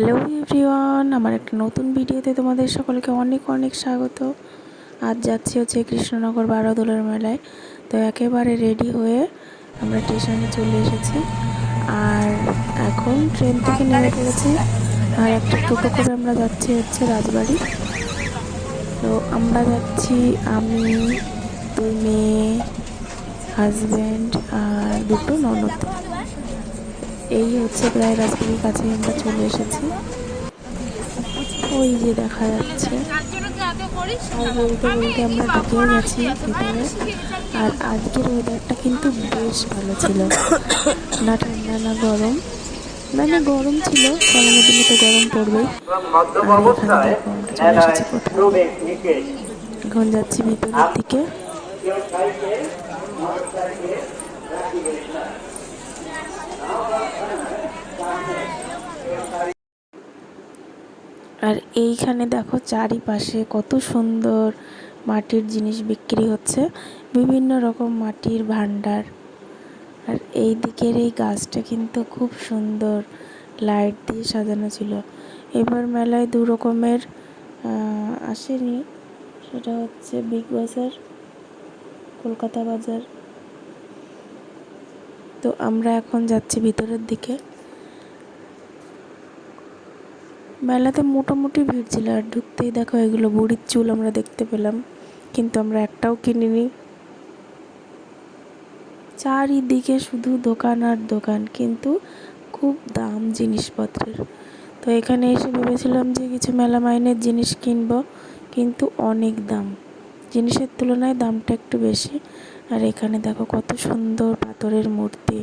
Hello everyone, আমার একটা নতুন ভিডিওতে তোমাদের সকলকে অনেক অনেক স্বাগত। আজ যাচ্ছি হচ্ছে কৃষ্ণনগর বারোদোলার মেলায়। তো একেবারে রেডি হয়ে আমরা স্টেশনে চলে এসেছি, আর এখন ট্রেন থেকে নেমে পড়েছি। আর একটা টোটো করে আমরা যাচ্ছি হচ্ছে রাজবাড়ি। তো আমরা যাচ্ছি, আমি, দুই মেয়ে, হাজব্যান্ড আর দুটো ননদ। এই হচ্ছে প্রায় রাজবাড়ির কাছে আমরা চলে এসেছি। ওই যে দেখা যাচ্ছে। আর বলতে বলতে আমরা ঢুকেও গেছি ভিতরে। আর আজকের ওয়েদারটা কিন্তু বেশ ভালো ছিল, না ঠান্ডা না গরম। মানে গরম ছিল, গরমের দিনে তো গরম পড়বেই। আর এখানে দেখো আমরা চলে এসেছি কোথায়। এখন যাচ্ছি ভিতরের দিকে। আর এইখানে দেখো চারিপাশে কত সুন্দর মাটির জিনিস বিক্রি হচ্ছে, বিভিন্ন রকম মাটির ভান্ডার। আর এই দিকের এই গাছটা কিন্তু খুব সুন্দর লাইট দিয়ে সাজানো ছিল। এবার মেলায় দু রকমের আসেনি, সেটা হচ্ছে বিগ বাজার, কলকাতা বাজার। তো আমরা এখন যাচ্ছি ভিতরের দিকে। মেলাতে মোটামুটি ভিড় ছিল, আর ঢুকতেই দেখো এগুলো বুড়ির চুল আমরা দেখতে পেলাম, কিন্তু আমরা একটাও কিনিনি। চারিদিকে শুধু দোকান আর দোকান, কিন্তু খুব দাম জিনিসপত্রের। তো এখানে এসে ভেবেছিলাম যে কিছু মেলা মাইনের জিনিস কিনবো, কিন্তু অনেক দাম, জিনিসের তুলনায় দামটা একটু বেশি। আর এখানে দেখো কত সুন্দর পাথরের মূর্তি।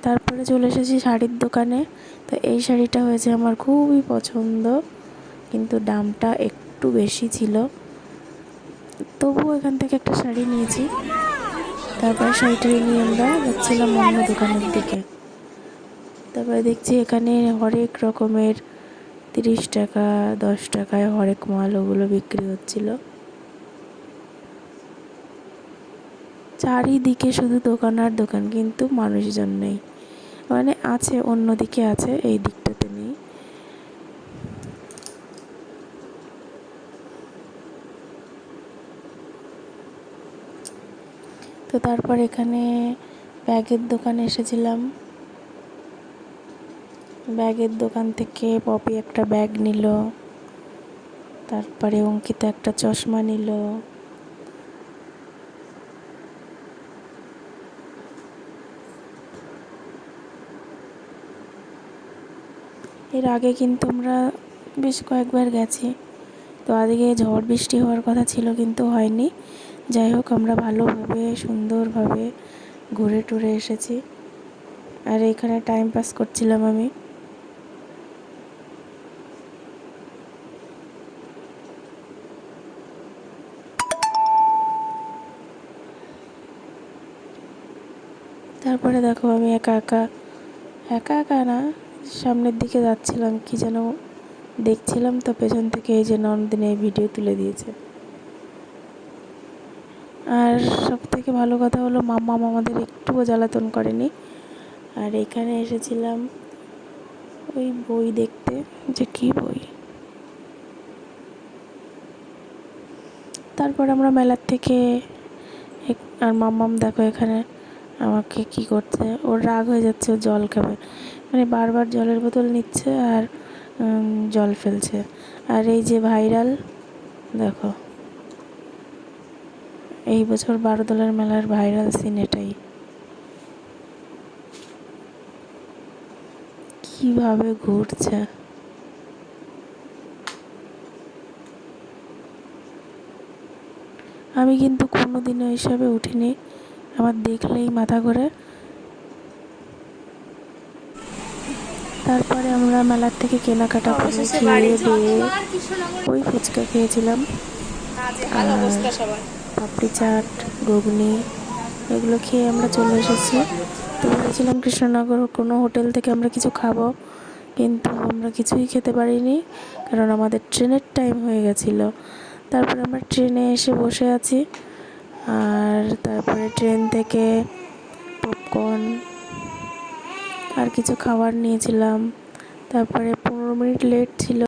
তারপরে চলে এসেছি শাড়ির দোকানে। তো এই শাড়িটা হয়েছে আমার খুবই পছন্দ, কিন্তু দামটা একটু বেশি ছিল। তবুও এখান থেকে একটা শাড়ি নিয়েছি। তারপরে শাড়িটা নিয়ে আমরা যাচ্ছিলাম অন্য দোকানের দিকে। তারপরে দেখছি এখানে হরেক রকমের 30 টাকা 10 টাকায় হরেক মাল ওগুলো বিক্রি হচ্ছিল। চারিদিকে শুধু দোকান আর দোকান, কিন্তু মানুষজন নেই। মানে আছে, অন্যদিকে আছে, এই দিকটাতে নেই। তো তারপর এখানে ব্যাগের দোকানে এসেছিলাম। ব্যাগের দোকান থেকে পপি একটা ব্যাগ নিল, তারপরে অঙ্কিতা একটা চশমা নিল। এর আগে কিন্তু আমরা বেশ কয়েকবার গেছি। তো আজকে ঝড় বৃষ্টি হওয়ার কথা ছিল, কিন্তু হয়নি। যাই হোক, আমরা ভালোভাবে সুন্দরভাবে ঘুরে টুরে এসেছি। আর এখানে টাইম পাস করছিলাম আমি। তারপরে দেখো আমি একা একা না, সামনের দিকে যাচ্ছিলাম, কি যেন দেখছিলাম। তো পেছন থেকে এই যে নন্দিনী এই ভিডিও তুলে দিয়েছে। আর সব থেকে ভালো কথা হলো মাম্মাম আমাদের একটুও জ্বালাতন করেনি। আর এখানে এসেছিলাম ওই বই দেখতে, যে কি বই। তারপর আমরা মেলার থেকে আর মাম্মাম দেখো এখানে আমাকে কি করছে, ওর রাগ হয়ে যাচ্ছে, ও জল খাবে, মানে বারবার জলের বোতল নিচ্ছে আর জল ফেলছে। আর এই যে ভাইরাল দেখো, এই বছর বারোদোলার মেলার ভাইরাল সিন এটাই। কিভাবে ঘুরছে। আমি কিন্তু কোনোদিনও হিসাবে উঠিনি, আমার দেখলেই মাথা ঘোরে। তারপরে আমরা মেলার থেকে কেনাকাটা করে খেয়ে দিয়ে ওই ফুচকা খেয়েছিলাম, আর পাপড়ি চাট, ঘুগনি, এগুলো খেয়ে আমরা চলে এসেছি। তো ভেবেছিলাম কৃষ্ণনগর কোনো হোটেল থেকে আমরা কিছু খাবো, কিন্তু আমরা কিছুই খেতে পারিনি, কারণ আমাদের ট্রেনের টাইম হয়ে গেছিলো। তারপরে আমরা ট্রেনে এসে বসে আছি। আর তারপরে ট্রেন থেকে পপকর্ন আর কিছু খাবার নিয়েছিলাম। তারপরে 15 মিনিট লেট ছিল।